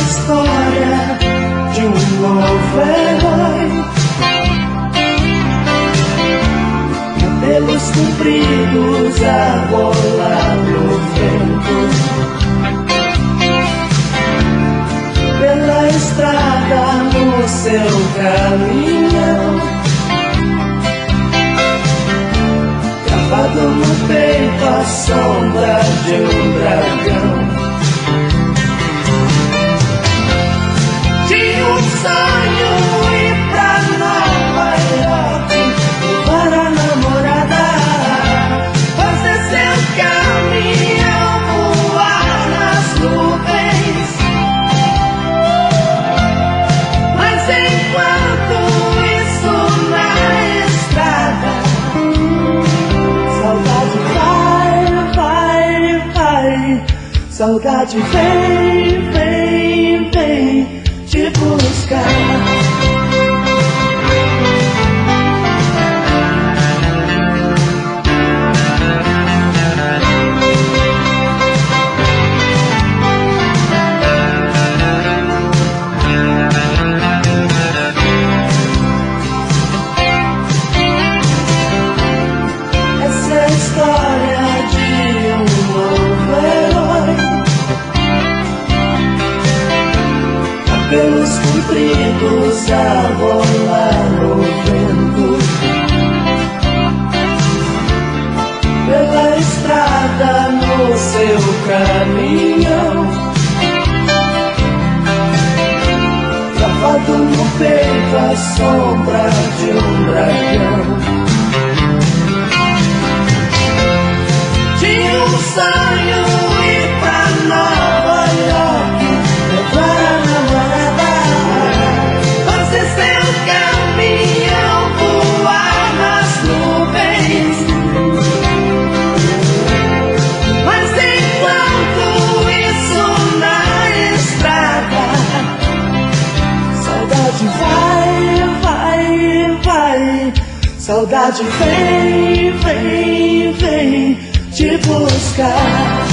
história de um novo herói. Cabelos compridos a rolar no vento, pela estrada no seu caminhão, gravado no peito a sombra de um dragão. Tinha um sonho ir pra Nova York, levar a namorada, fazer seu caminhão voar nas nuvens. Mas enquanto isso na estrada, saudade vai, vai, vai. Saudade vem, vem, vem te buscar. Essa é a história de um novo herói. Cabelos compridos a rolar no vento, pela estrada no seu caminhão, gravado no peito a sombra de um dragão. Tinha um sonho ir pra Nova York, levar a namorada, fazer seu caminhão voar nas nuvens. Mas enquanto isso na estrada, saudade vai, vai, vai. Saudade vem, vem, vem te buscar.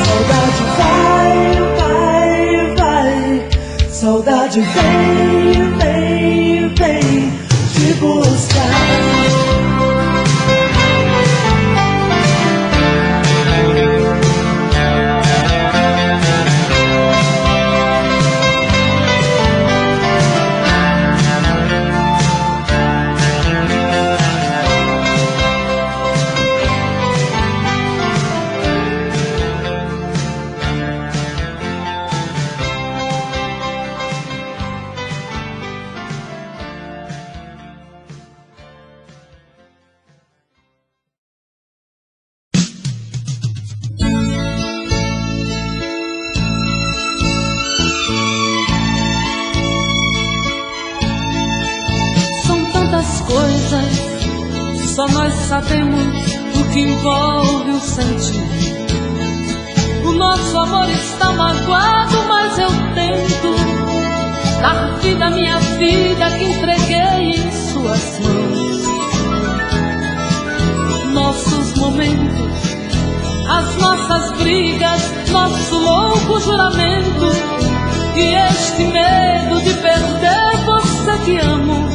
Saudade vai, vai, vai. Saudade vem, vem, vem te buscar. Só nós sabemos o que envolve o sentimento. O nosso amor está magoado, mas eu tento dar vida à minha vida que entreguei em suas mãos. Nossos momentos, as nossas brigas, nosso louco juramento e este medo de perder você que amo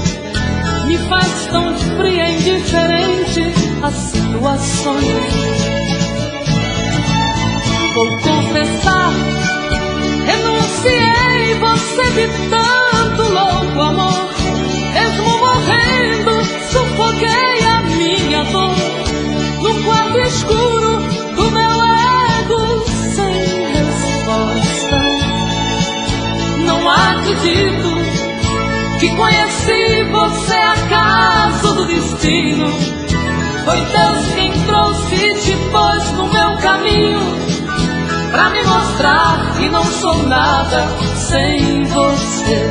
me faz tão fria e indiferente às situações. Vou confessar, renunciei você de tanto louco amor. Mesmo morrendo, sufoquei a minha dor no quarto escuro do meu ego sem resposta. Não acredito que conheci você acaso do destino. Foi Deus quem trouxe e te pôs no meu caminho, pra me mostrar que não sou nada sem você.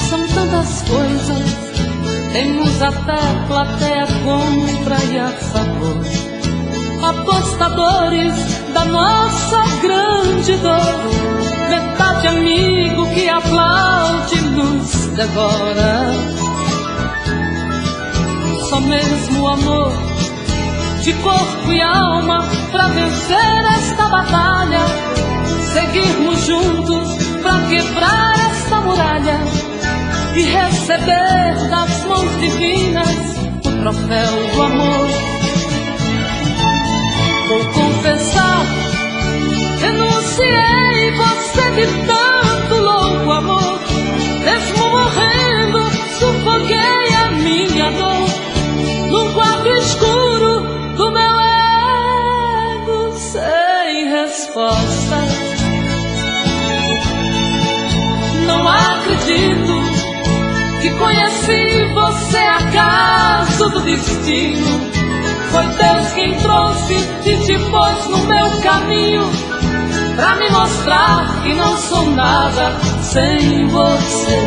São tantas coisas, temos até plateia contra e a favor, apostadores da nossa grande dor, metade amigo que aplaude, nos devora. Só mesmo o amor de corpo e alma pra vencer esta batalha, seguirmos juntos pra quebrar esta muralha e receber das mãos divinas o troféu do amor. Vou confessar, renunciei você de tanto louco amor. Mesmo morrendo, sufoquei a minha dor num quarto escuro do meu ego sem resposta. Não acredito que conheci você acaso do destino. Foi Deus quem trouxe e te pôs no meu caminho pra me mostrar que não sou nada sem você.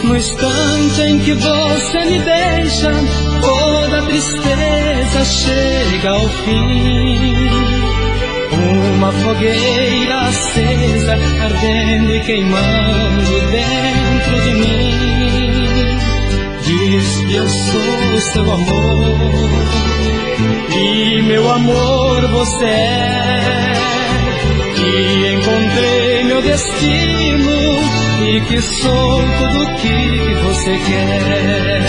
No instante em que você me deixa, toda tristeza chega ao fim. Uma fogueira acesa, ardendo e queimando dentro de mim. Diz que eu sou seu amor, e meu amor você é. Que encontrei meu destino e que sou tudo que você quer.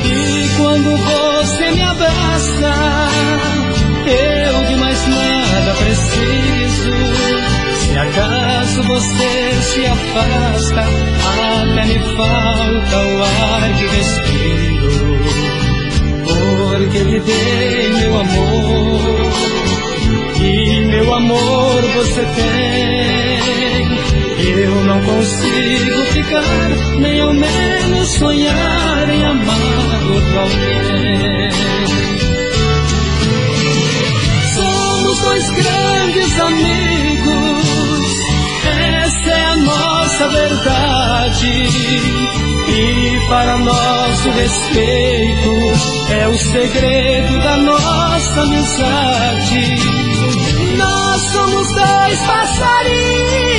E quando você me abraça, eu de mais nada preciso. Se acaso você se afasta, até me falta o ar que respiro. Porque lhe dei meu amor, e meu amor você tem. Eu não consigo ficar, nem ao menos sonhar em amar outro alguém. Somos dois grandes amigos, essa é a nossa verdade. E para nosso respeito é o segredo da nossa amizade. Nós somos dois passarinhos,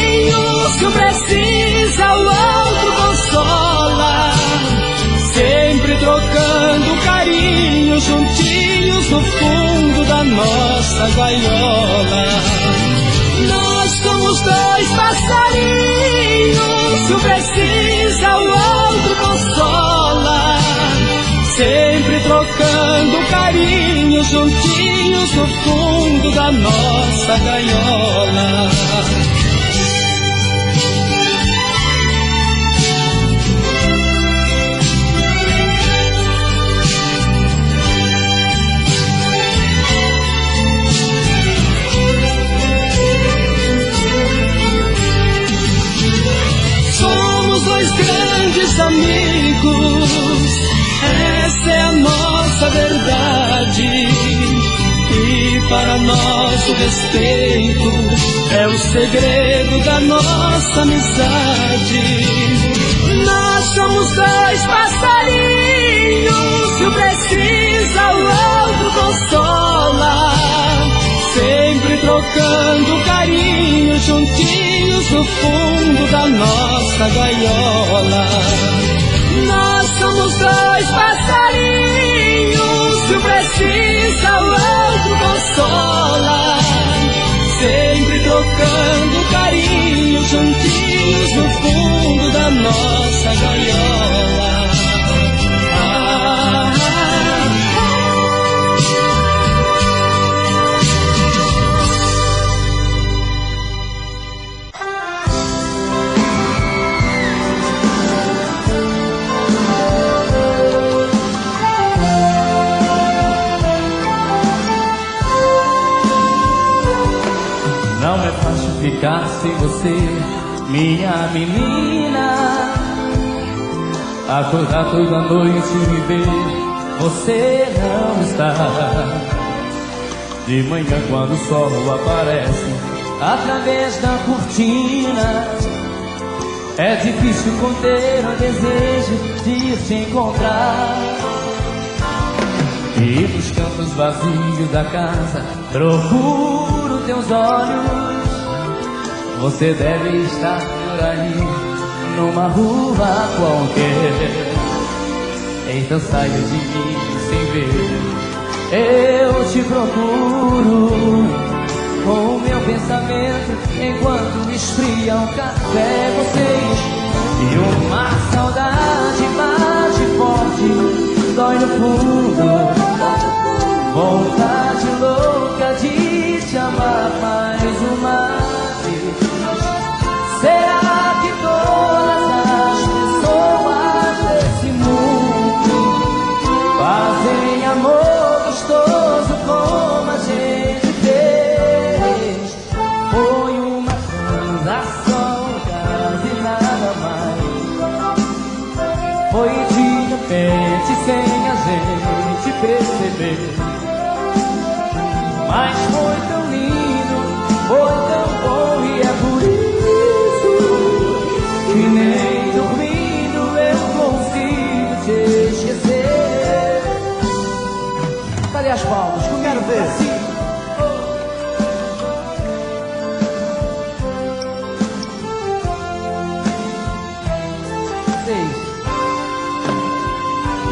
que um precisa, o outro consola. Sempre trocando carinho, juntinhos no fundo da nossa gaiola. Nós somos dois passarinhos, que um precisa, o outro consola. Sempre trocando carinho, juntinhos no fundo da nossa gaiola. Somos dois grandes amigos, essa é a nossa verdade. E para nosso respeito é o segredo da nossa amizade. Nós somos dois passarinhos, que um precisa, o outro consola. Sempre trocando carinho, juntinhos no fundo da nossa gaiola. Nós somos dois passarinhos, que um precisa, o outro consola. Sempre trocando carinho, juntinhos no fundo da nossa gaiola. Não é fácil ficar sem você, minha menina. Acordar toda noite e me ver, você não está. De manhã quando o sol aparece através da cortina, é difícil conter o desejo de te encontrar. E nos cantos vazios da casa procuro teus olhos. Você deve estar por aí, numa rua qualquer. Então saia de mim sem ver, eu te procuro com o meu pensamento enquanto esfria um café. Vocês e uma saudade bate forte, dói no fundo. Vontade louca de te amar mais uma vez. Será que todas as pessoas desse mundo fazem amor gostoso como a gente fez? Foi uma transação, quase nada mais. Foi de repente sem a gente perceber. Mas foi tão lindo, foi tão bom, e é por isso que nem dormindo eu consigo te esquecer. Cadê as palmas? Que eu quero ver. Assim.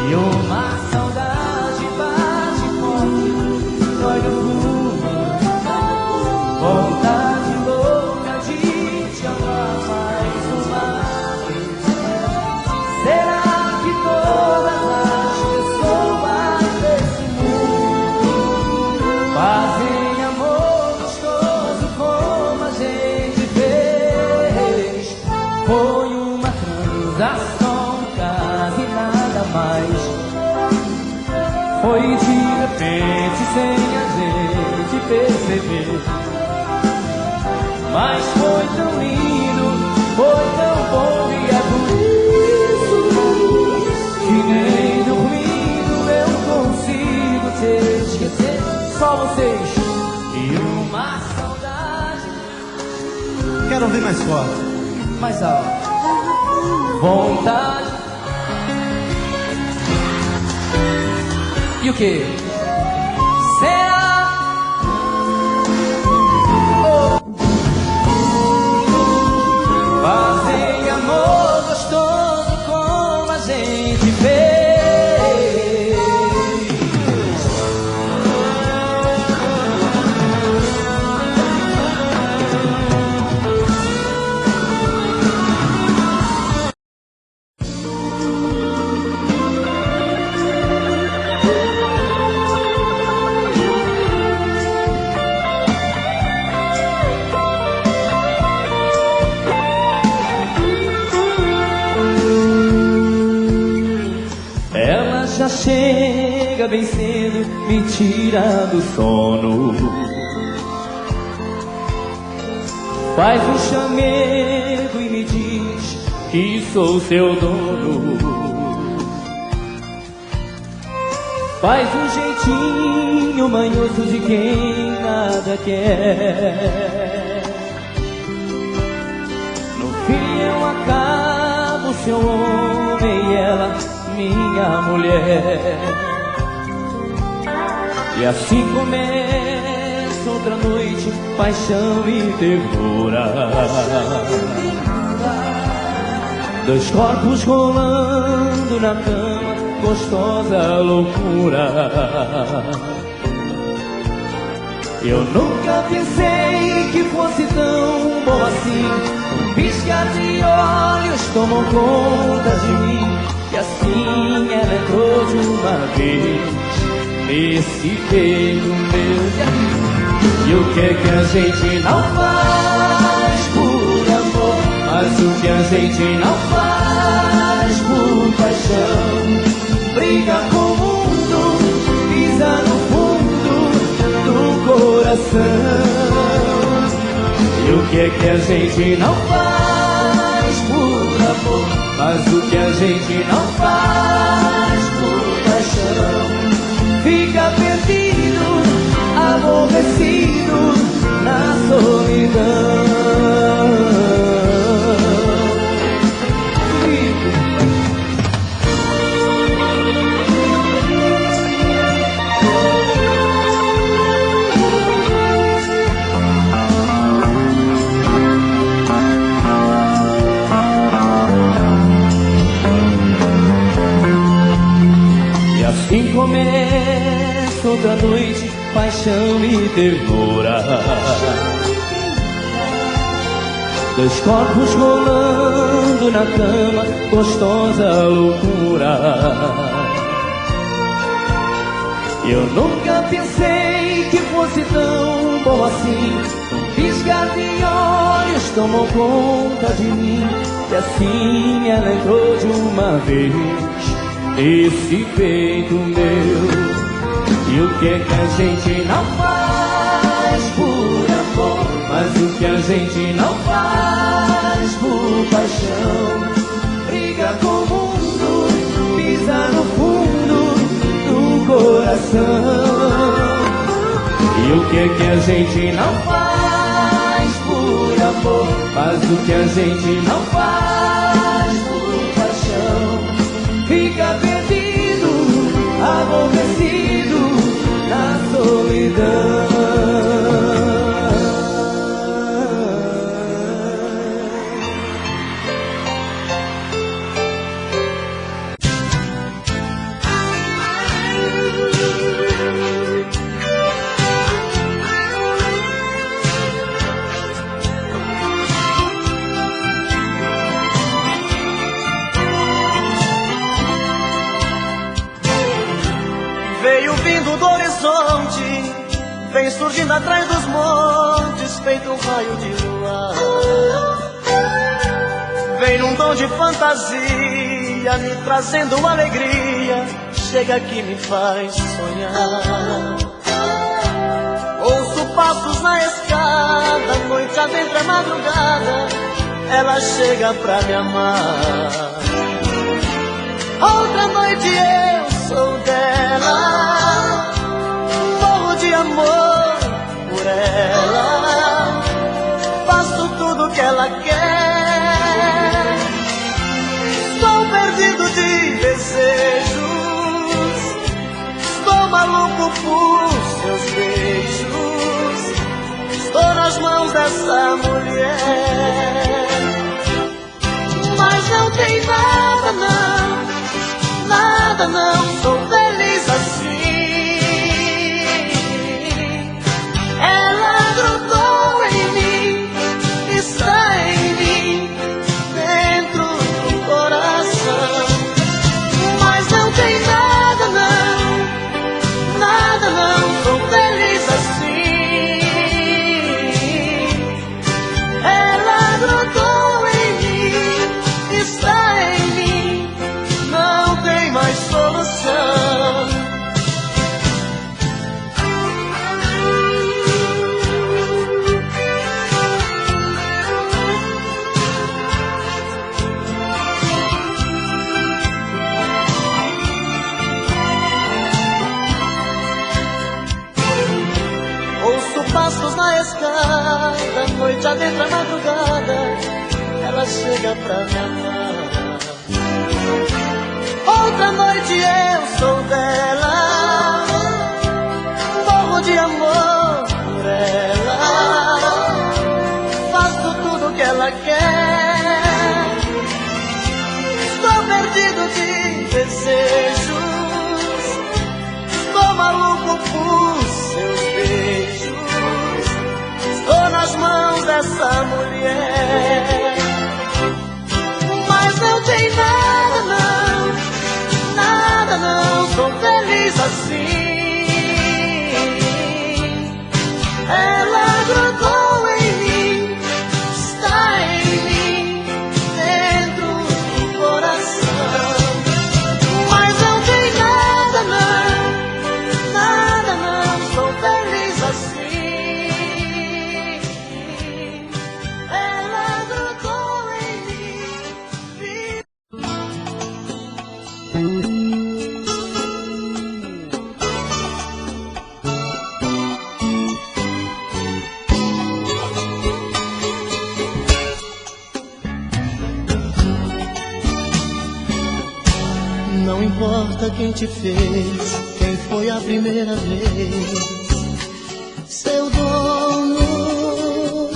E uma saudade bate forte, dói no fundo. Vontade louca de te amar mais uma vez. Será que todas as pessoas desse mundo fazem amor gostoso como a gente fez? Foi uma transação, quase nada mais. Foi de repente sem a gente perceber. Mas foi tão lindo, foi tão bom, e é por isso que nem dormindo eu consigo te esquecer. Só vocês e uma saudade. Quero ouvir mais forte. Mais alto. Vontade. E o que? Será? Fazem amor gostoso como a gente fez. Já chega bem cedo, me tira do sono. Faz um chamego e me diz que sou seu dono. Faz um jeitinho manhoso de quem nada quer. No fim eu acabo seu homem e ela minha mulher. E assim começa outra noite, paixão e ternura. Dois corpos rolando na cama, gostosa loucura. Eu nunca pensei que fosse tão bom assim. Um piscar de olhos tomou conta de mim. E assim ela entrou de uma vez nesse peito meu. E o que é que a gente não faz por amor? Mas o que a gente não faz por paixão? Briga com o mundo, pisa no fundo do coração. E o que é que a gente não faz por amor? mas o que a gente não faz por paixão fica perdido, aborrecido na solidão. Assim começa outra noite, paixão e ternura. Dois corpos rolando na cama, gostosa loucura. Eu nunca pensei que fosse tão bom assim. Um piscar de olhos tomou conta de mim, e assim ela entrou de uma vez nesse peito meu. E o que é que a gente não faz por amor, mas o que a gente não faz por paixão, briga com o mundo, pisa no fundo do coração. E o que é que a gente não faz por amor, mas o que a gente não faz por paixão, fica perdido, aborrecido na solidão. Veio vindo do horizonte, vem surgindo atrás dos montes, feito um raio de luar. Vem num tom de fantasia, me trazendo alegria, chega que me faz sonhar. Ouço passos na escada, noite adentro é madrugada, ela chega pra me amar. Outra noite eu sou dela, morro de amor por ela, faço tudo que ela quer. Estou perdido de desejos, estou maluco por seus beijos, estou nas mãos dessa mulher. Mas não tem nada não, nada não, sou feliz assim. Ela grudou em mim, está em mim, dentro do coração. Mas não tem nada não, nada não, sou feliz assim. Ela grudou em mim, está em mim, não tem mais solução. Ouço passos na escada, noite adentro a madrugada, ela chega pra me amar. Outra noite eu sou dela, morro de amor por ela, faço tudo que ela quer. Estou perdido de desejos, estou maluco por seus beijos, estou nas mãos dessa mulher. Mas não tem nada não, nada não, sou feliz assim. Ela grudou em mim, está em mim, dentro do coração. Mas não tem nada não, nada não, sou feliz assim. Ela grudou em mim. importa quem te fez, quem foi a primeira vez. Seu dono,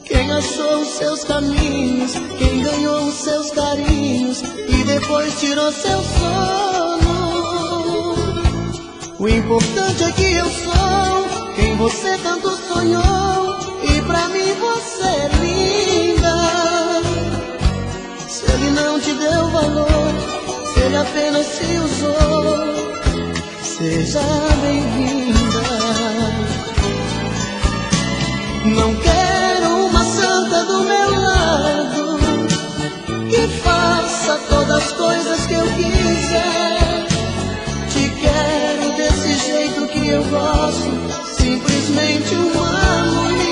quem achou os seus caminhos, quem ganhou os seus carinhos e depois tirou seu sono. O importante é que eu sou quem você tanto sonhou, e pra mim você é linda. Se ele não te deu valor, se ele apenas se usou, seja bem-vinda. Não quero uma santa do meu lado que faça todas as coisas que eu quiser. Te quero desse jeito que eu gosto, simplesmente uma mulher.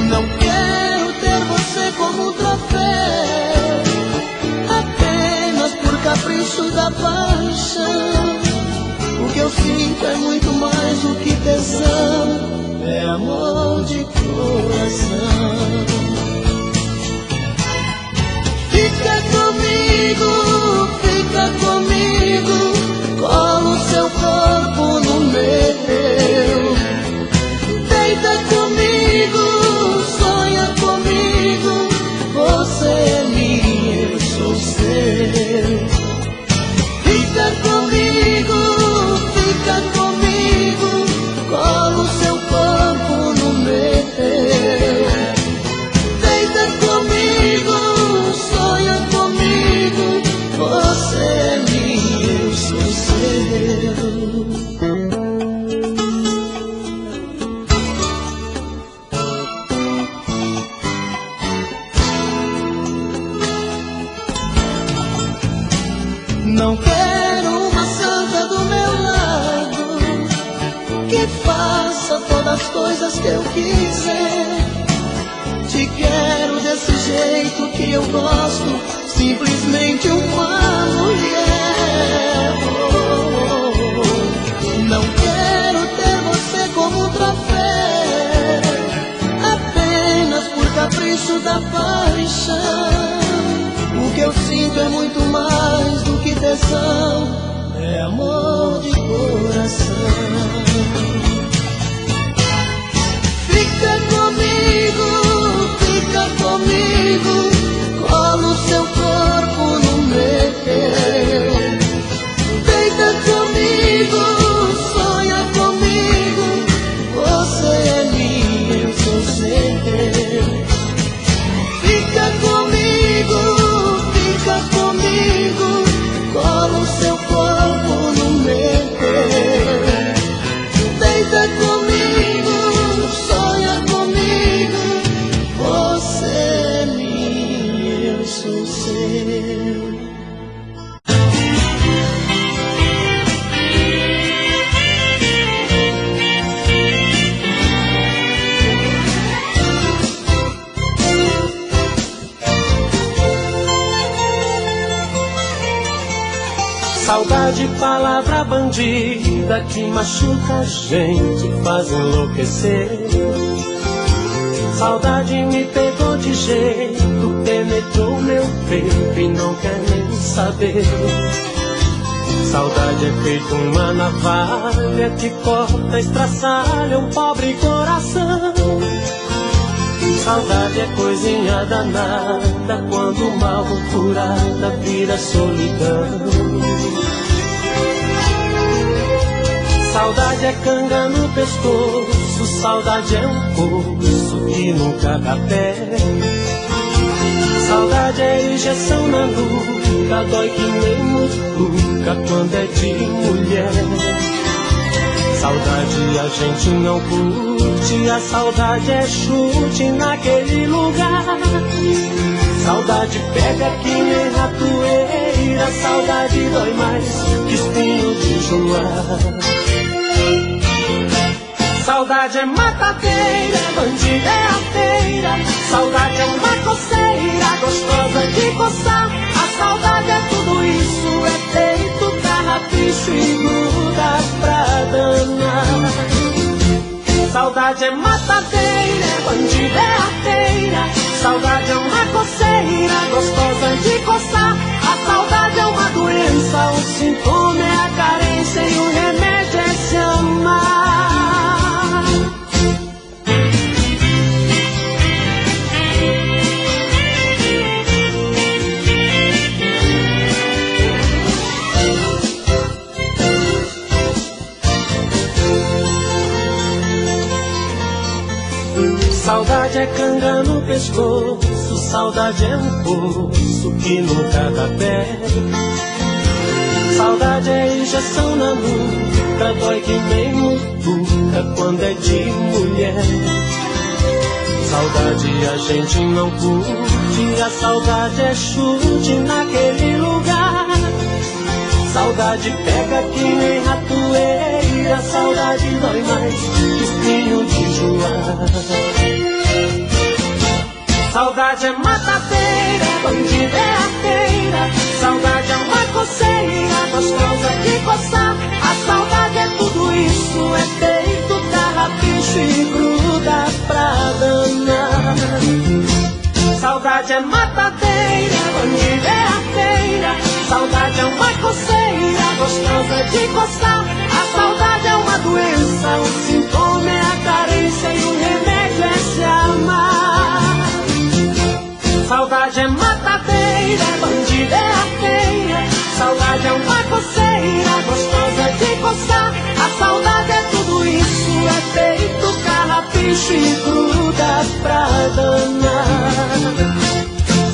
Não quero ter você como um troféu, apenas por capricho da paixão. O que eu sinto é muito mais do que tesão, é amor de coração. Fica comigo, colo seu corpo no meu. Deita comigo, sonha comigo, você é minha, eu sou seu. Fica comigo, colo seu corpo no meu. Deita comigo, sonha comigo, você é minha, eu sou seu. Não quero uma santa do meu lado que faça todas as coisas que eu quiser. Te quero desse jeito que eu gosto, simplesmente uma mulher. Não quero ter você como um troféu, apenas por capricho da paixão. O que eu sinto é muito mais do que tesão, é amor de coração. Fica comigo, colo seu corpo no meu. Deita comigo, sonha comigo, você é minha, eu sou seu. Fica comigo, colo seu corpo no meu. Deita comigo, sonha comigo, você é minha, eu sou seu. Saudade, palavra bandida que machuca a gente, faz enlouquecer. Saudade me pegou de jeito, penetrou meu peito e não quer nem saber. Saudade é feito uma navalha que corta, estraçalha um pobre coração. Saudade é coisinha danada, quando mal curada vira solidão. Saudade é canga no pescoço, saudade é um poço que nunca dá pé. Saudade é injeção na nuca, dói que nem mutuca quando é de mulher. Saudade a gente não curte, a saudade é chute naquele lugar. Saudade pega que nem ratoeira, saudade dói mais que espinho de joar. Saudade é matadeira, bandida é arteira. Saudade é uma coceira, gostosa de coçar. A saudade é tudo isso, é feito carrapicho e gruda pra danar. Saudade é matadeira, bandida é arteira. Saudade é uma coceira gostosa de coçar. A saudade é uma doença, o sintoma é a carência e o remédio é se amar. Saudade é canga no pescoço, saudade é um poço que nunca dá pé. Saudade é injeção na nuca, dói que nem mutuca quando é de mulher. Saudade a gente não curte, a saudade é chute naquele lugar. Saudade pega que nem ratoeira, saudade dói mais que espinho de joar. Saudade é matadeira, bandida é arteira. Saudade é uma coceira gostosa de coçar. A saudade é tudo isso, é feito carrapicho e gruda pra danar. Saudade é matadeira, bandida é arteira. Saudade é uma coceira gostosa de coçar. A saudade é uma doença, o sintoma é a carência e o remédio é se amar. Saudade é matadeira, bandida é arteira. Saudade é uma coceira gostosa de coçar. A saudade é tudo isso, é feito carrapicho e gruda pra danar.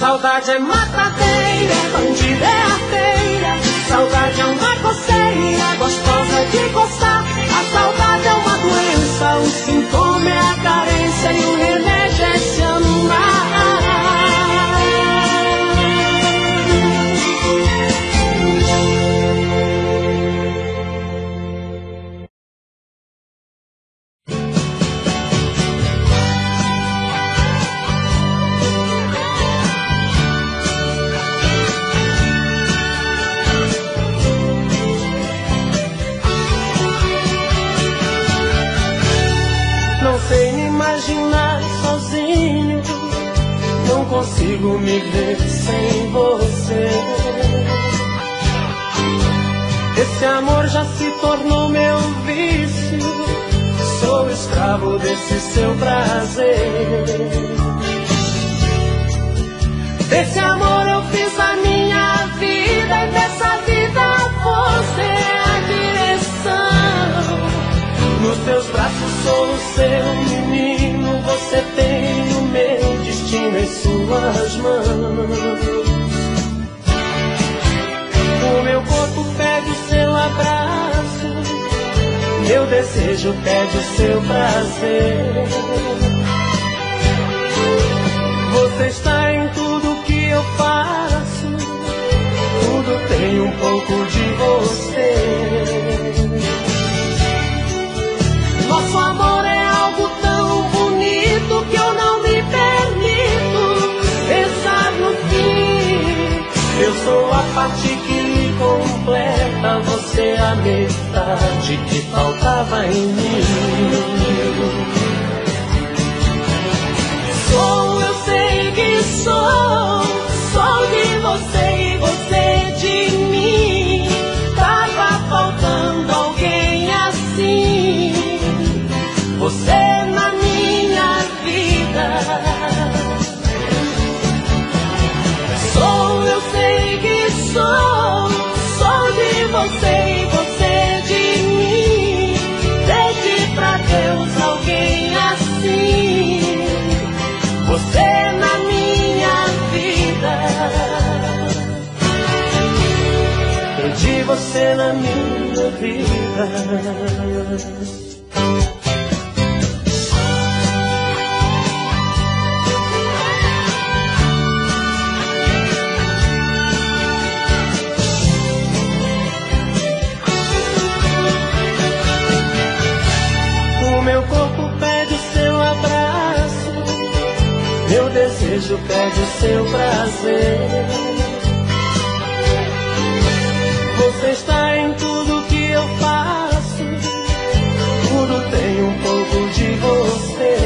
Saudade é matadeira, bandida é arteira. Saudade é uma coceira gostosa de coçar. A saudade é uma doença, o sintoma é a carência e o remédio é se amar. Imaginar sozinho, não consigo me ver sem você. Esse amor já se tornou meu vício, sou escravo desse seu prazer. Desse amor eu fiz a minha vida e dessa vida você é a direção. Nos teus braços sou o seu menino, você tem o meu destino em suas mãos. O meu corpo pede o seu abraço, meu desejo pede o seu prazer. Você está em tudo que eu faço, tudo tem um pouco de você. Nosso amor é algo tão bonito que eu não me permito pensar no fim. Eu sou a parte que lhe completa, você é a metade que faltava em mim. Eu sei que sou de você e você de mim. Tava faltando alguém assim, você na minha vida. Eu sei que sou de você e você de mim. Pede pra Deus alguém assim, você na minha vida. Perdi você na minha vida. Meu corpo pede o seu abraço, meu desejo pede o seu prazer. Você está em tudo que eu faço, tudo tem um pouco de você.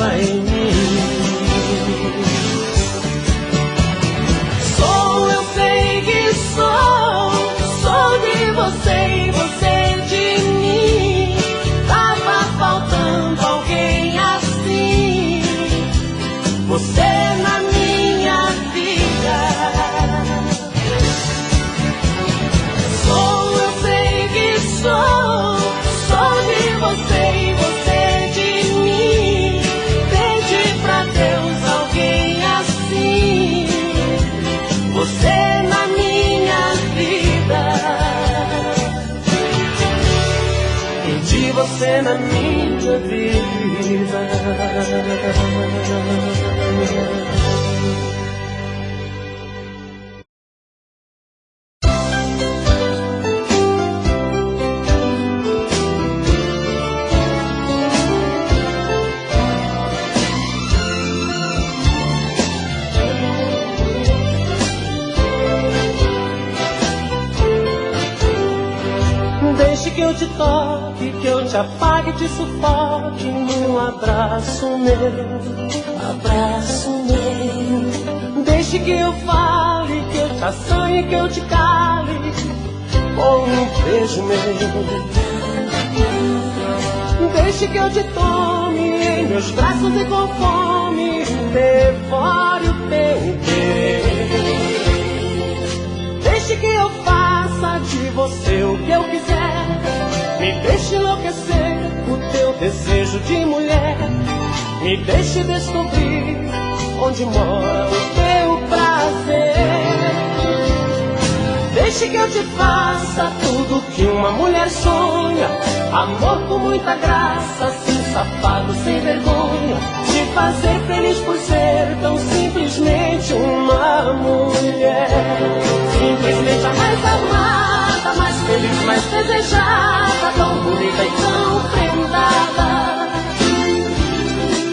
pensa em mim. Eu sei que sou de você e você de mim. Tava faltando alguém assim, você na minha vida. Eu sei que sou de você e você de mim. Pede pra Deus alguém assim, você na minha vida. Pedi você na minha vida. Deixe que eu te toque, que eu te apague, te sufoque num abraço meu, abraço meu. Deixe que eu fale, que eu te assanhe, que eu te cale com um beijo meu. Deixe que eu te tome em meus braços e com fome devore o teu querer. Deixe que eu faça de você o que eu quiser. Me deixe enlouquecer o teu desejo de mulher. Me deixe descobrir onde mora o teu prazer. Deixe que eu te faça tudo que uma mulher sonha. Amor com muita graça, sem safado, sem vergonha. Te fazer feliz por ser tão simplesmente uma mulher. Simplesmente a mais amada, mais feliz, mais desejada, tão bonita e tão prendada.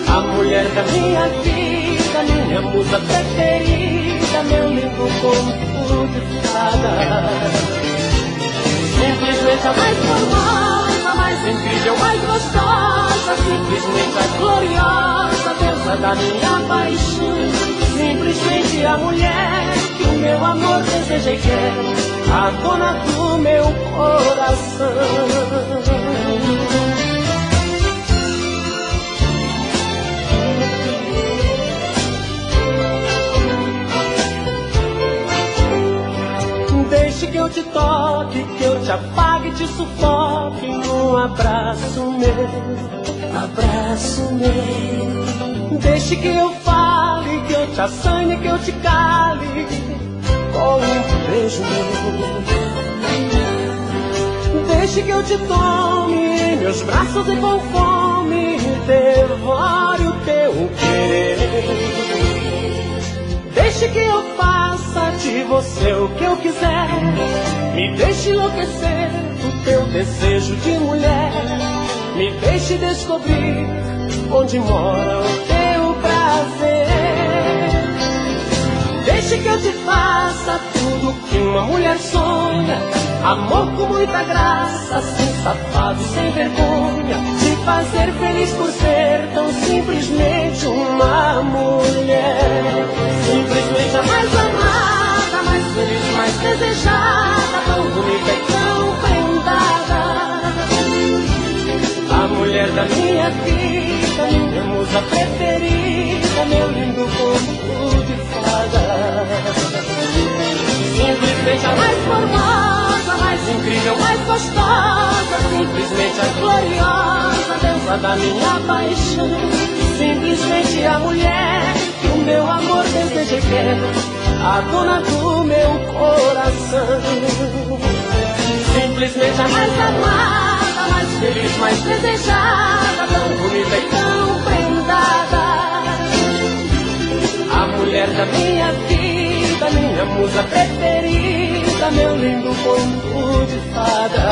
A mulher da minha vida, minha musa preferida, meu lindo conto de fada. Simplesmente a mais formosa, mais incrível, mais gostosa, simplesmente a gloriosa deusa da minha paixão. Simplesmente a mulher que o meu amor deseja e quer, a dona do meu coração. Deixe que eu te toque, que eu te apague, te sufoque num abraço meu, abraço meu. Deixe que eu fale, que eu te assanhe, que eu te cale com um beijo meu. Deixe que eu te tome em meus braços e com fome devore o teu querer. Deixe que eu faça de você o que eu quiser. Me deixe enlouquecer o teu desejo de mulher. Me deixe descobrir onde mora o teu prazer. Deixe que eu te faça tudo que uma mulher sonha. Amor com muita graça, sem safado, sem vergonha. Te fazer feliz por ser tão simplesmente uma mulher. Simplesmente a mais amada, mais feliz, mais desejada, tão bonita e tão prendada. A mulher da minha vida, minha musa preferida, meu lindo conto de fada. Simplesmente a mais formosa, mais incrível, mais gostosa, simplesmente a gloriosa deusa da minha paixão. Simplesmente a mulher que o meu amor deseja e quer, a dona do meu coração. Simplesmente a mais amada, mais feliz, mais desejada, tão bonita e tão prendada. A mulher da minha vida, minha musa preferida, meu lindo conto de fada.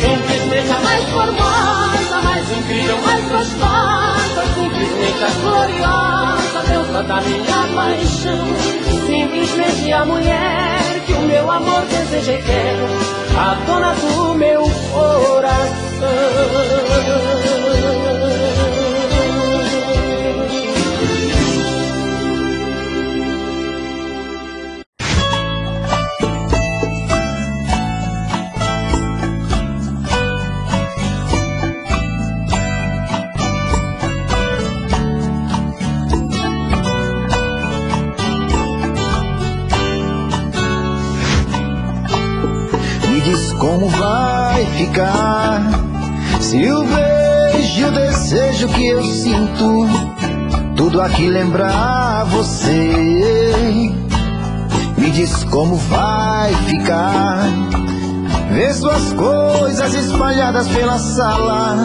Simplesmente a mais formosa, mais incrível, mais gostosa, simplesmente a gloriosa deusa da minha paixão. Simplesmente a mulher que o meu amor deseja e quer, a dona do meu coração. como vai ficar se o beijo e o desejo que eu sinto tudo aqui lembrar você? Me diz como vai ficar ver suas coisas espalhadas pela sala.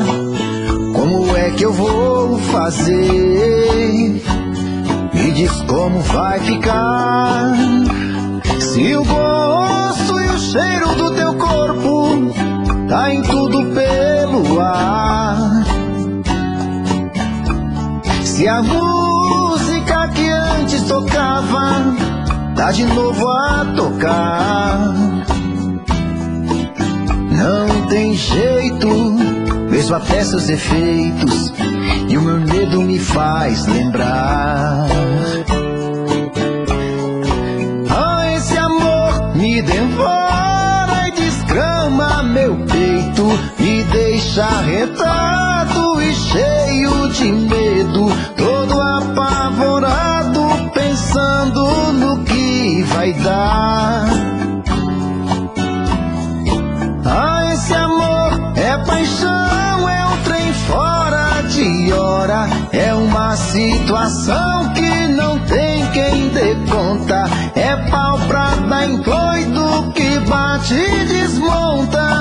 Como é que eu vou fazer? Me diz como vai ficar se o gosto e o cheiro do teu corpo tá em tudo pelo ar. Se a música que antes tocava tá de novo a tocar. Não tem jeito, vejo até seus efeitos e o meu medo me faz lembrar. Ah, esse amor me devora e desgrama meu peito, me deixa arretado e cheio de medo, todo apavorado, pensando no que vai dar. Ah, esse amor é paixão, é um trem fora de hora, é uma situação que não tem quem dê conta, é pau pra dar em doido que bate e desmonta.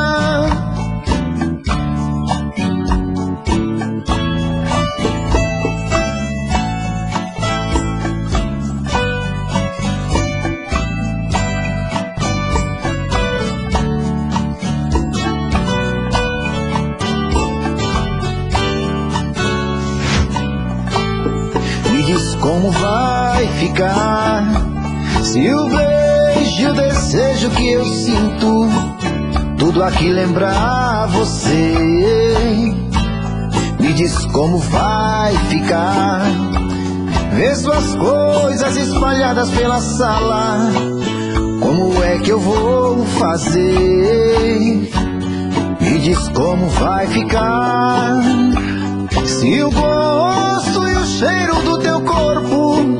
Como vai ficar se o beijo e o desejo que eu sinto tudo aqui lembrar você? Me diz como vai ficar ver suas coisas espalhadas pela sala. Como é que eu vou fazer? Me diz como vai ficar se o gosto e o cheiro do teu corpo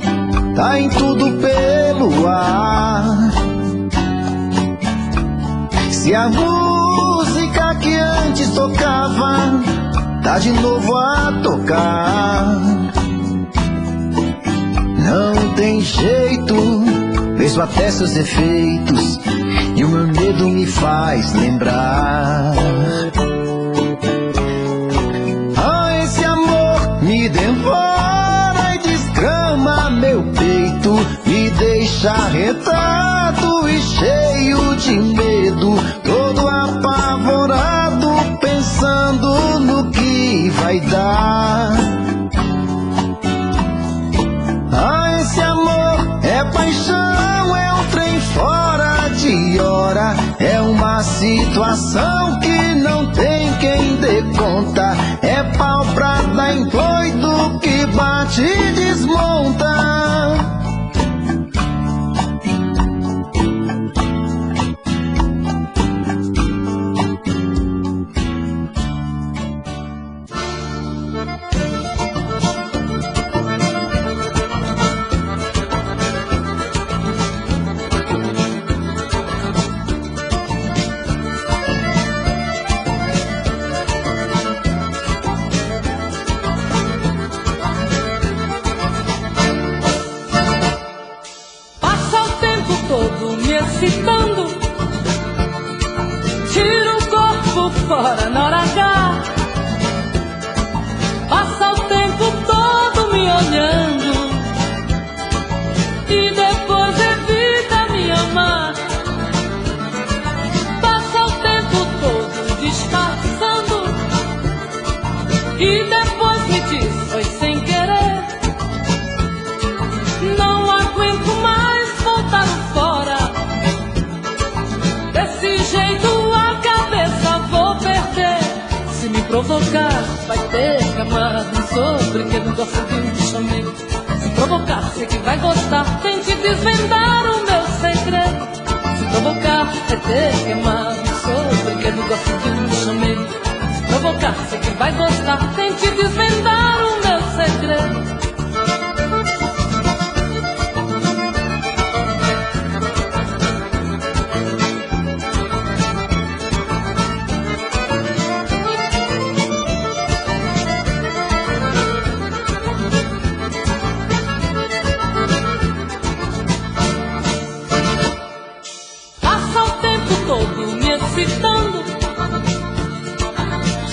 tá em tudo pelo ar. Se a música que antes tocava tá de novo a tocar. Não tem jeito, vejo até seus efeitos e o meu medo me faz lembrar. Me devora e desgrama meu peito, me deixa arretado e cheio de medo, todo apavorado, pensando no que vai dar. Ah, esse amor é paixão, é um trem fora de hora, é uma situação que não tem quem dê conta, é pau pra dar em doido que bate e desmonta. Excitando, tira o corpo fora na hora H. Passa o tempo todo me olhando e depois evita me amar. Passa o tempo todo disfarçando e depois me diz foi sem querer. Não aguento mais voltar fora. Provocar, vai ter que amar. Não sou brinquedo, gosto de um chamego. Se provocar, sei que vai gostar. Tente desvendar o meu segredo. Se provocar, vai ter que amar. Não sou brinquedo, gosto de um chamego. Se provocar, sei que vai gostar. Tente desvendar o meu segredo.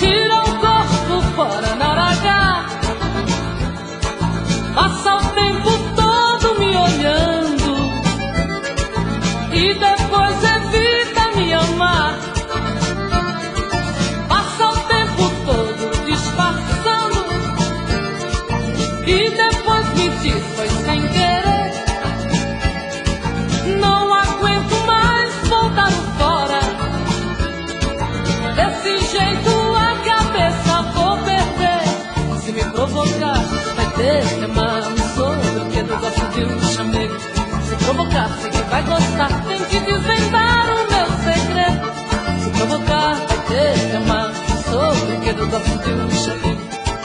tira o corpo fora na Aragá. Passa o tempo todo me olhando e depois evita me amar. Passa o tempo todo disfarçando e depois me diz foi sem querer. Não aguento mais voltar fora. Desse jeito a cabeça vou perder. Se me provocar, vai ter que amar-me sobre o que eu gosto de um chamego. Se provocar, sei que vai gostar, tem que desvendar o meu segredo. Se provocar, vai ter que amar-me sobre o que eu gosto de um chamego.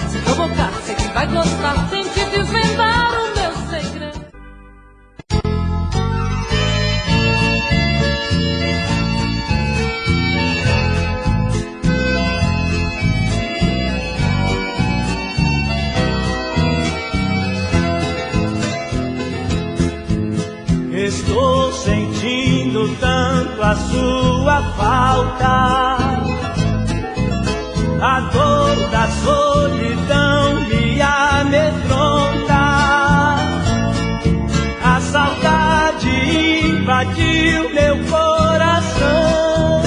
Se provocar, sei que vai gostar, tem que desvendar o meu segredo. Estou sentindo tanto a sua falta. A dor da solidão me amedronta. A saudade invadiu meu coração.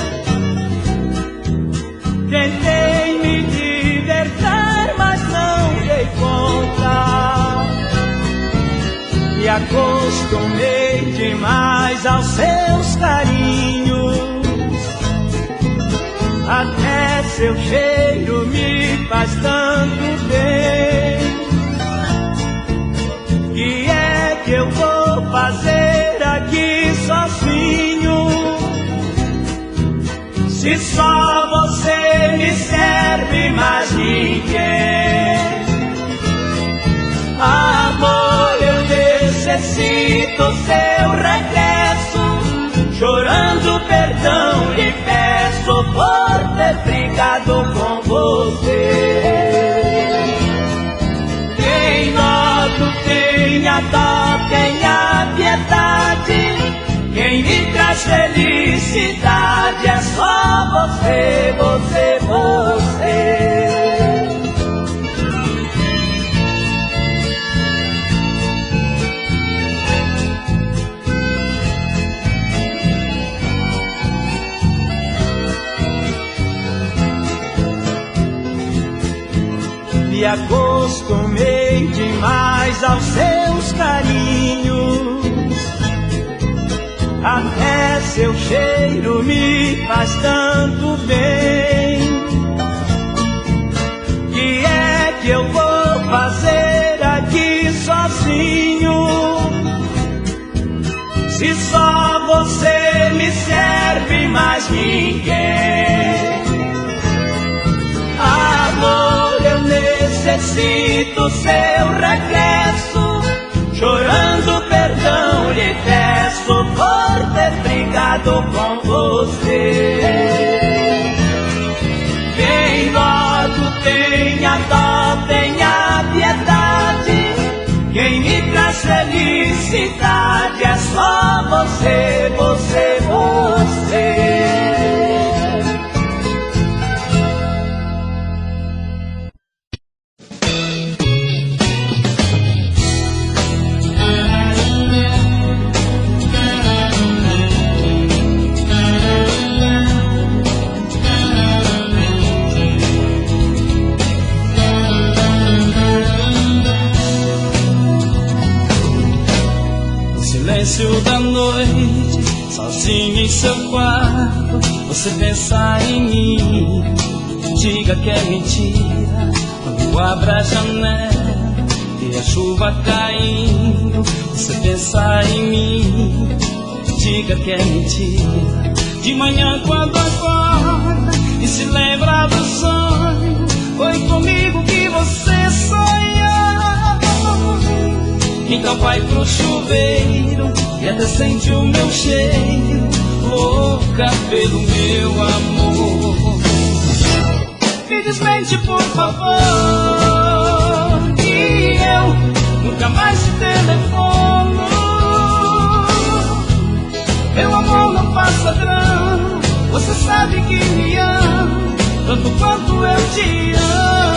Tentei me libertar, mas não dei conta. Me acostumei demais aos seus carinhos. Até seu cheiro me faz tanto bem. Que é que eu vou fazer aqui sozinho? Se só você me serve, mais ninguém. Amor, eu necessito seu regresso. Chorando perdão lhe peço por ter brigado com você. Tem noto, tenha dó, tenha piedade. Quem me traz felicidade é só você, você, você. Me acostumei demais aos seus carinhos. Até seu cheiro me faz tanto bem. Que é que eu vou fazer aqui sozinho? Se só você me serve, mais ninguém. Amor, eu necessito seu regresso. Chorando perdão lhe peço por ter brigado com você. Quem logo tenha dó, tenha piedade. Quem me traz felicidade é só você, você, você. Silêncio da noite, sozinho em seu quarto, você pensa em mim. Diga que é mentira, quando abra a janela e a chuva caindo, você pensa em mim. Diga que é mentira. De manhã quando acorda e se lembra do sonho, foi comigo que você sonhou. Então vai pro chuveiro e até sente o meu cheiro, louca pelo meu amor. Me desmente por favor, que eu nunca mais te telefono. Meu amor, não faça drama, você sabe que me ama, tanto quanto eu te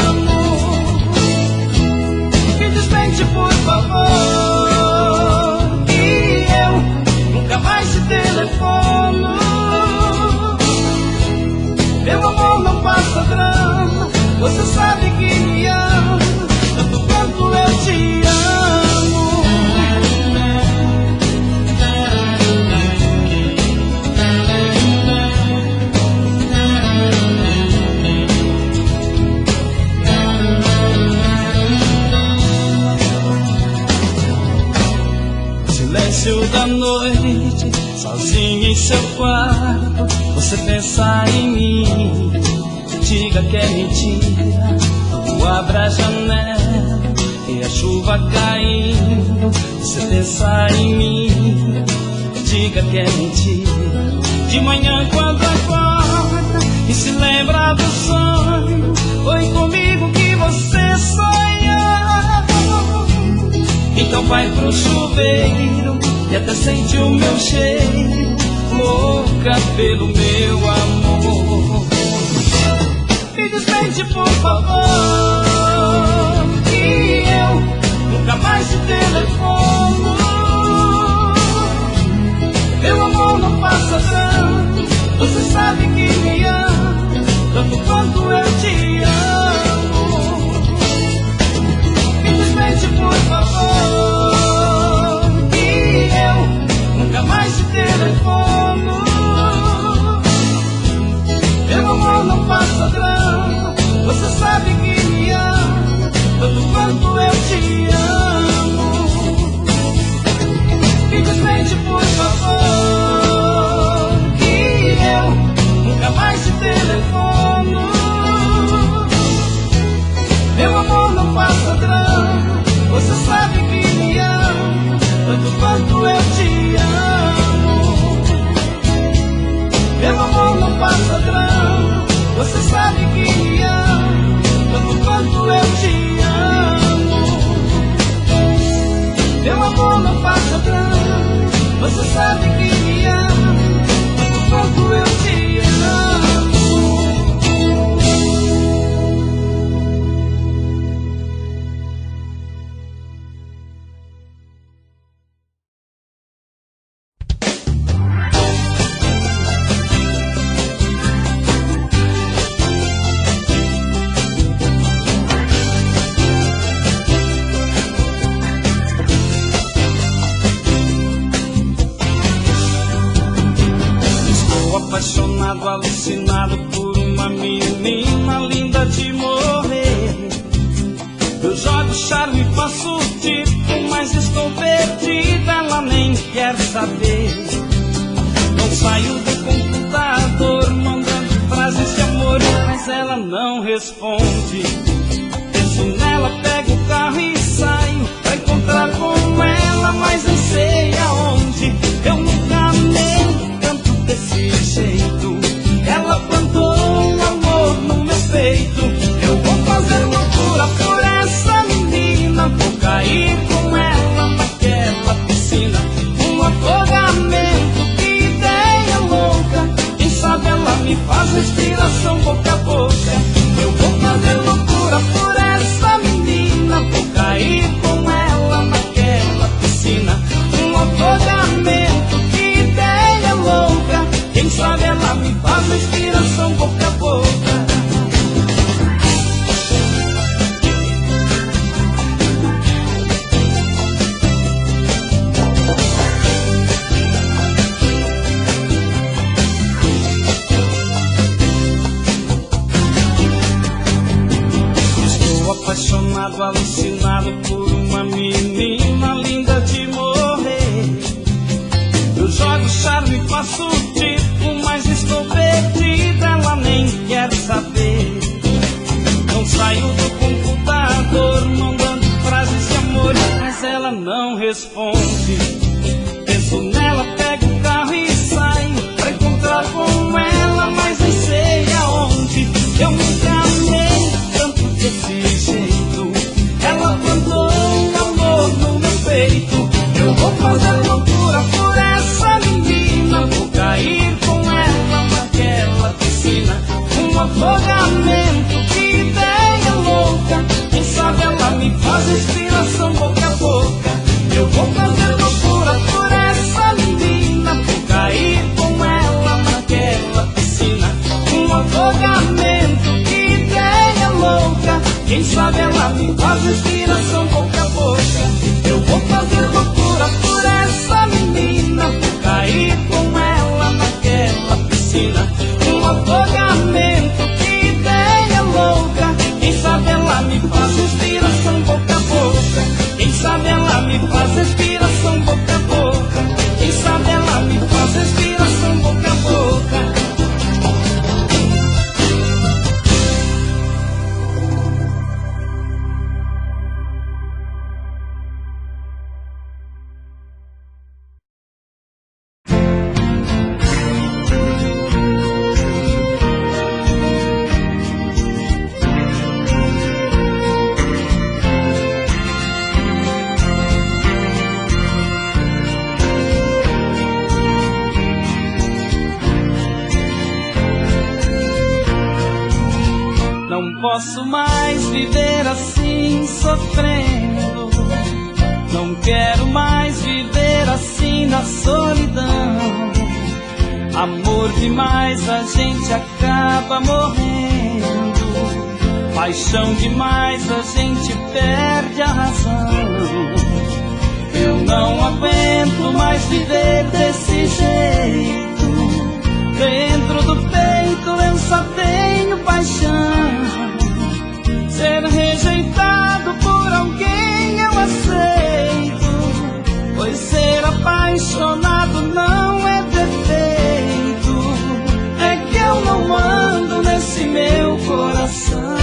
amo. Me desmente, por favor, que eu nunca mais te telefono. Meu amor, não passa drama, você sabe que me ama, tanto quanto eu te amo. Silêncio da noite, sozinho em seu quarto, você pensa em mim, diga que é mentira. Tu abre a janela e a chuva caindo, você pensa em mim, diga que é mentira. De manhã quando acorda e se lembra do sonho, foi comigo que você sonhou. Então vai pro chuveiro e até sente o meu cheiro, louca pelo meu amor. Me desmente, por favor, que eu nunca mais te telefono. Meu amor, não passa drama, você sabe que me ama, tanto quanto eu te amo. Me desmente, por favor, que eu nunca mais te telefono. Meu amor, não passa drama, você sabe que me ama, tanto quanto eu te amo. Me desmente, por favor, que eu nunca mais te telefono. Meu amor, não passa drama, você sabe que me ama, tanto quanto eu te amo. Meu amor, não passa drama, você sabe que me ama, tanto quanto eu te amo. Meu amor, não passa drama, você sabe que me ama, tanto quanto eu te amo. Apaixonado, alucinado por uma menina linda de morrer. Eu jogo charme, faço tipo, mas estou perdida, ela nem quer saber. Não saio do computador mandando frases de amor, mas ela não responde. Penso nela, pego o carro e saio pra encontrar com ela, mas não sei aonde. Eu nunca amei tanto desse jeito. Ela plantou um amor no meu peito. Eu vou fazer loucura por essa menina, vou cair com ela naquela piscina. Um afogamento, que ideia louca. Quem sabe ela me faz respiração boca a boca. Eu vou fazer loucura por essa menina, vou cair com ela naquela piscina. Um afogamento, que ideia louca. Quem sabe ela me faz respiração boca a boca. Estou apaixonado, alucinado por uma menina linda de morrer. Eu jogo charme, faço tipo, mas estou perdida, ela nem quer saber. Não saio do computador mandando frases de amor, mas ela não responde. Penso nela, pego o carro e saio pra encontrar com ela, mas nem sei aonde. Eu nunca amei tanto desse jeito. Ela plantou um amor no meu peito. Eu vou fazer loucura por essa menina, vou cair com ela naquela piscina. Um afogamento, sabe ela me faz respiração boca a boca. Eu vou fazer loucura por essa menina, vou cair com ela naquela piscina, um afogamento, que ideia louca. Quem sabe ela me faz respiração boca a boca. Quem sabe ela me faz respiração boca a boca. Quem sabe ela me faz respiração boca a boca. Não posso mais viver assim sofrendo, não quero mais viver assim na solidão. Amor demais a gente acaba morrendo, paixão demais a gente perde a razão. Eu não aguento mais viver desse jeito, dentro do peito eu só tenho paixão. Ser rejeitado por alguém eu aceito, pois ser apaixonado não é defeito. É que eu não ando nesse meu coração.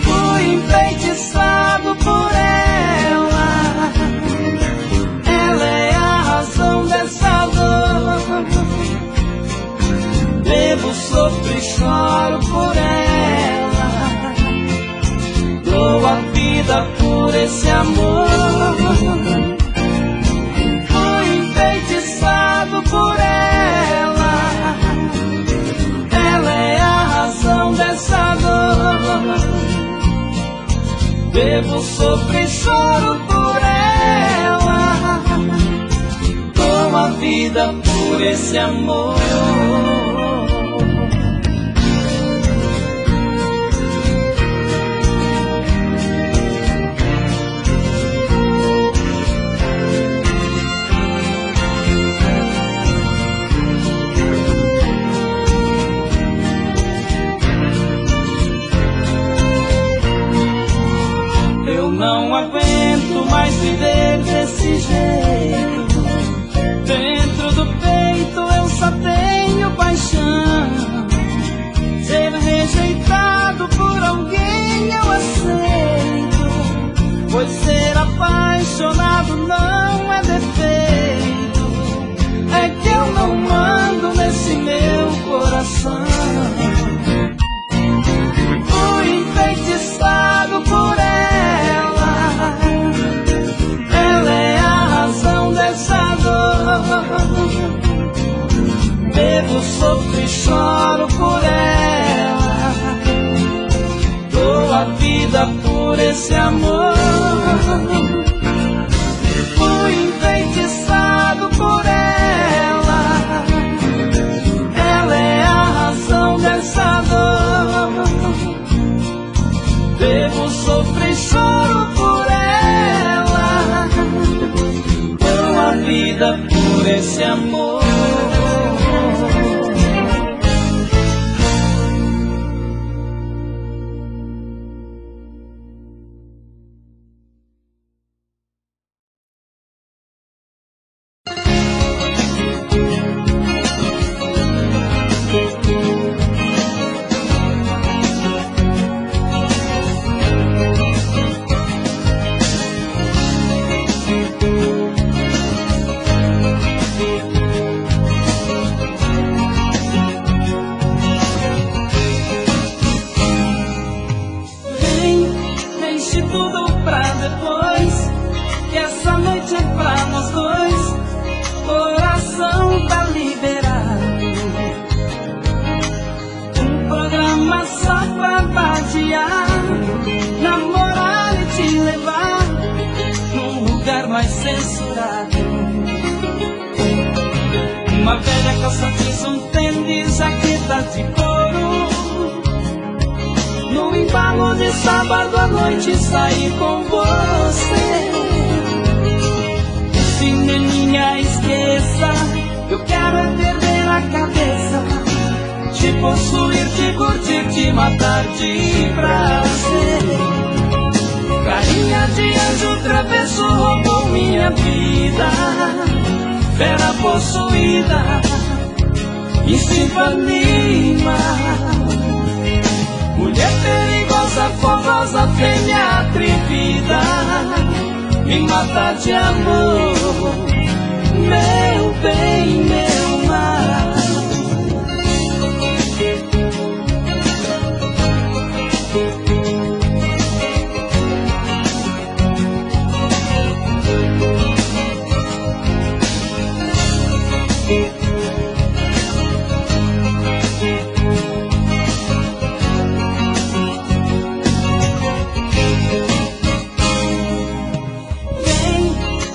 Fui enfeitiçado por ela, ela é a razão dessa dor. Bebo, sofro e choro por ela, dou a vida por esse amor. Fui enfeitiçado por ela, ela é a razão dessa dor. Bebo, sofro e choro por ela, dou a vida por esse amor. Não aguento mais viver desse jeito, dentro do peito eu só tenho paixão. Ser rejeitado por alguém eu aceito, pois ser apaixonado não é defeito. É que eu não ando nesse meu coração. Fui enfeitiçado por ela, ela é a razão dessa dor. Bebo, sofro e choro por ela, dou a vida por esse amor. Fui enfeitiçado por ela, ela é a razão dessa dor. Bebo, sofro e choro por ela, dou a vida por esse amor. Uma velha calça jeans, um tênis, jaqueta de couro, no embalo de sábado à noite sair com você. Cineminha, esqueça, eu quero é perder a cabeça, te possuir, te curtir, te matar de prazer. Carinha de anjo travesso roubou minha vida, fera possuída, instinto anima. Mulher perigosa, fogosa, fêmea atrevida, me mata de amor, meu bem, meu mar.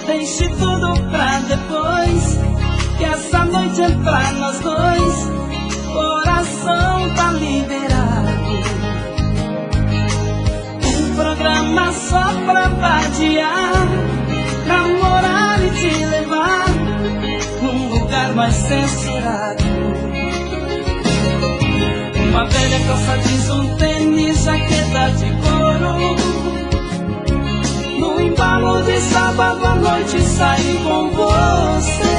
Deixe tudo pra depois, que essa noite é pra nós dois, coração tá liberado. Um programa só pra vadiar, namorar e te levar num lugar mais censurado. Uma velha calça jeans, um tênis, jaqueta de couro, no embalo de sábado à noite sair com você.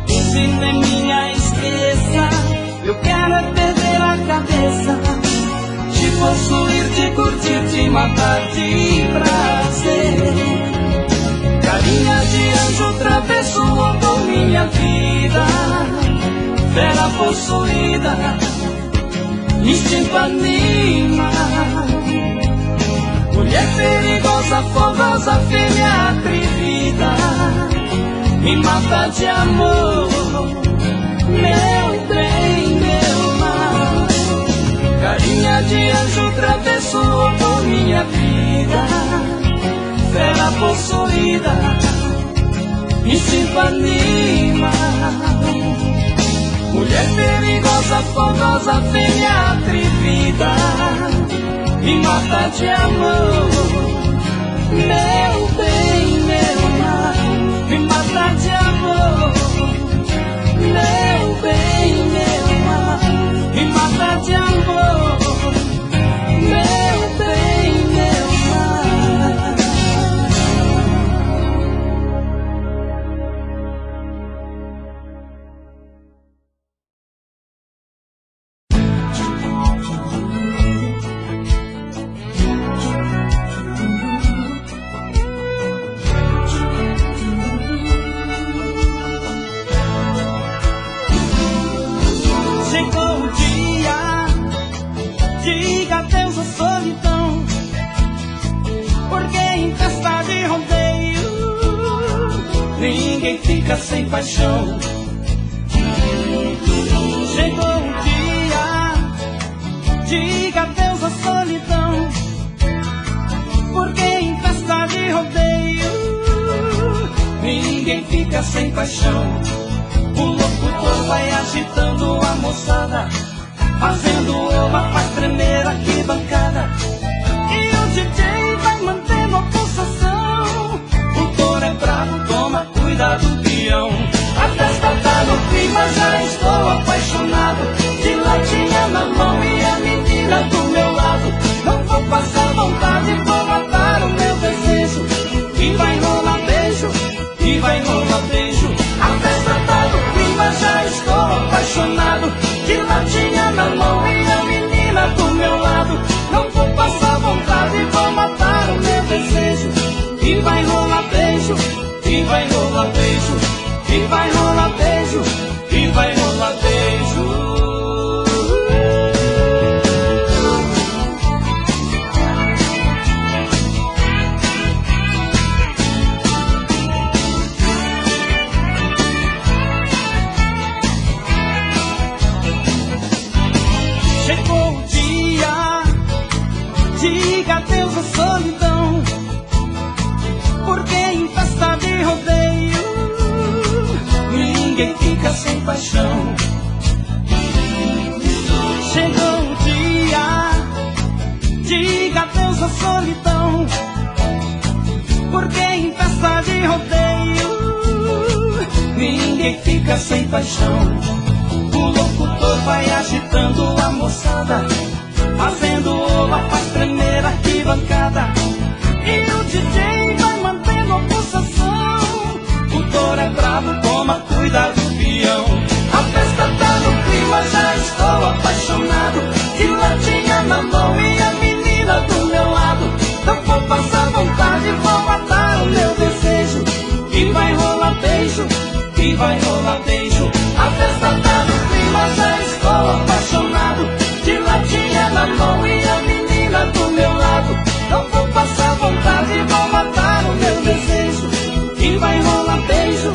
Cineminha, esqueça, eu quero é perder a cabeça, te possuir, te curtir, te matar de prazer. Carinha de anjo travesso roubou minha vida, fera possuída, instinto anima. Mulher perigosa, fogosa, fêmea atrevida, me mata de amor, meu bem, meu mar. Carinha de anjo travesso roubou minha vida, fera possuída, instinto anima. Mulher perigosa, fogosa, fêmea atrevida, me mata de amor, meu bem, meu mar. Me mata de amor, meu bem, meu mar. Me mata de amor, meu bem, meu mar. Fica sem paixão. Chegou o dia, diga adeus à solidão, porque em festa de rodeio ninguém fica sem paixão. O locutor vai agitando a moçada, fazendo uma faz tremer aqui bancada, e o DJ vai mantendo a pulsação. O touro é bravo, toma cuidado, peão. A festa tá no clima, já estou apaixonado, de latinha na mão e a menina do meu lado. Não vou passar vontade, vou matar o meu desejo, e vai rolar beijo, e vai rolar beijo. A festa tá no clima, já estou apaixonado, de latinha na mão e a menina do meu lado. Não vou passar vontade, vou matar o meu desejo, e vai rolar beijo, e vai rolar beijo, e vai rolar beijo, e vai rolar beijo. Chegou o dia, diga adeus à solidão, porque em festa de rodeio ninguém fica sem paixão. Chegou o dia, solidão. Porque em festa de rodeio ninguém fica sem paixão. O locutor vai agitando a moçada, fazendo oba, faz tremer a arquibancada. E o DJ vai mantendo a pulsação. O touro é bravo, toma cuidado, peão. A festa tá no clima, já estou apaixonado. De latinha na mão e a menina do meu lado. Não vou passar vontade, vou matar o meu desejo. E vai rolar beijo, e vai rolar beijo. A festa tá no clima, já estou apaixonado. De latinha na mão e a menina do meu lado. Não vou passar vontade, vou matar o meu desejo. E vai rolar beijo,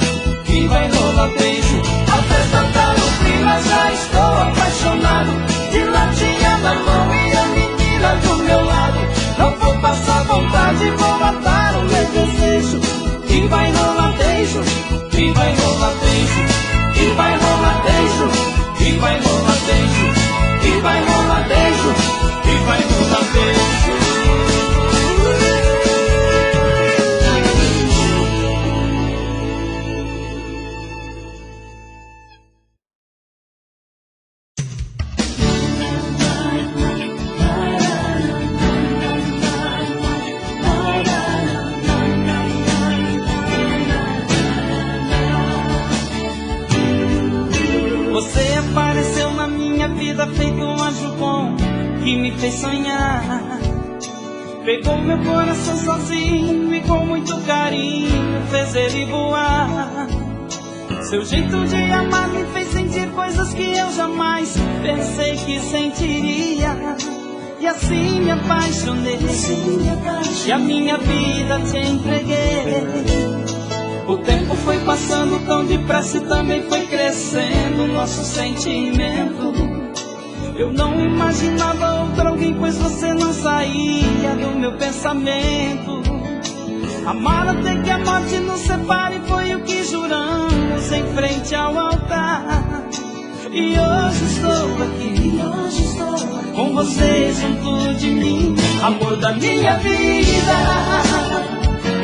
e vai rolar beijo. A festa tá no clima, já estou apaixonado. De latinha na mão e a menina do meu lado. Não vou passar vontade, vou matar o meu desejo. E vai rolar beijo, e vai rolar beijo. E vai rolar beijo, e vai rolar beijo. E vai rolar beijo, e vai rolar beijo. Você apareceu na minha vida feito um anjo bom que me fez sonhar. Pegou meu coração sozinho e com muito carinho fez ele voar. Seu jeito de amar me fez sentir coisas que eu jamais pensei que sentiria. E assim me apaixonei, e a minha vida te entreguei. O tempo foi passando tão depressa e também foi crescendo o nosso sentimento. Eu não imaginava outro alguém, pois você não saía do meu pensamento. Amar até que a morte nos separe foi o que juramos em frente ao altar. E hoje estou aqui, com você junto de mim. Amor da minha vida,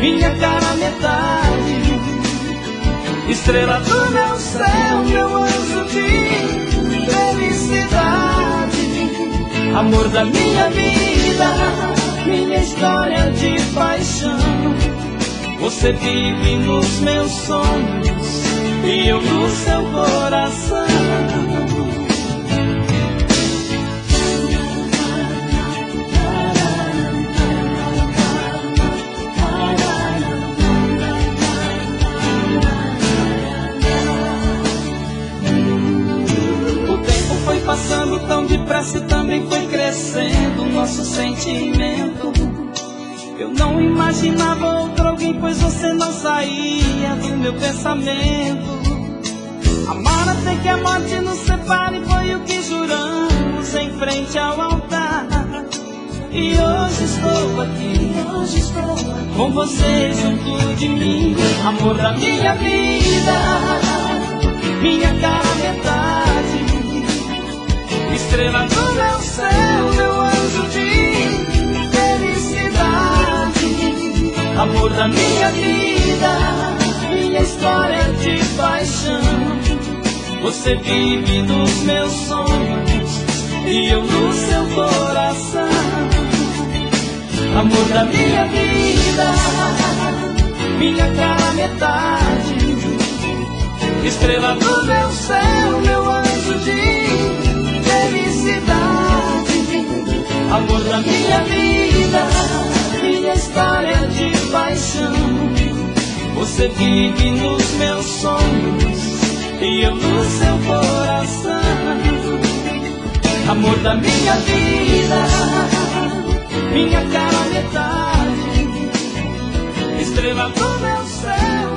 minha cara metade, estrela do meu céu, meu anjo de felicidade. Amor da minha vida, minha história de paixão. Você vive nos meus sonhos e eu no seu coração. Passando tão depressa e também foi crescendo o nosso sentimento. Eu não imaginava outro alguém, pois você não saía do meu pensamento. Amar até que a morte nos separe foi o que juramos em frente ao altar. E hoje estou aqui, com você junto de mim. Amor da minha vida, minha cara metade, estrela do meu céu, meu anjo de felicidade. Amor da minha vida, minha história de paixão. Você vive nos meus sonhos e eu no seu coração. Amor da minha vida, minha cara metade, estrela do meu céu, meu anjo de felicidade. Amor da minha vida, minha história de paixão. Você vive nos meus sonhos e eu no seu coração. Amor da minha vida, minha cara metade, estrela do meu céu.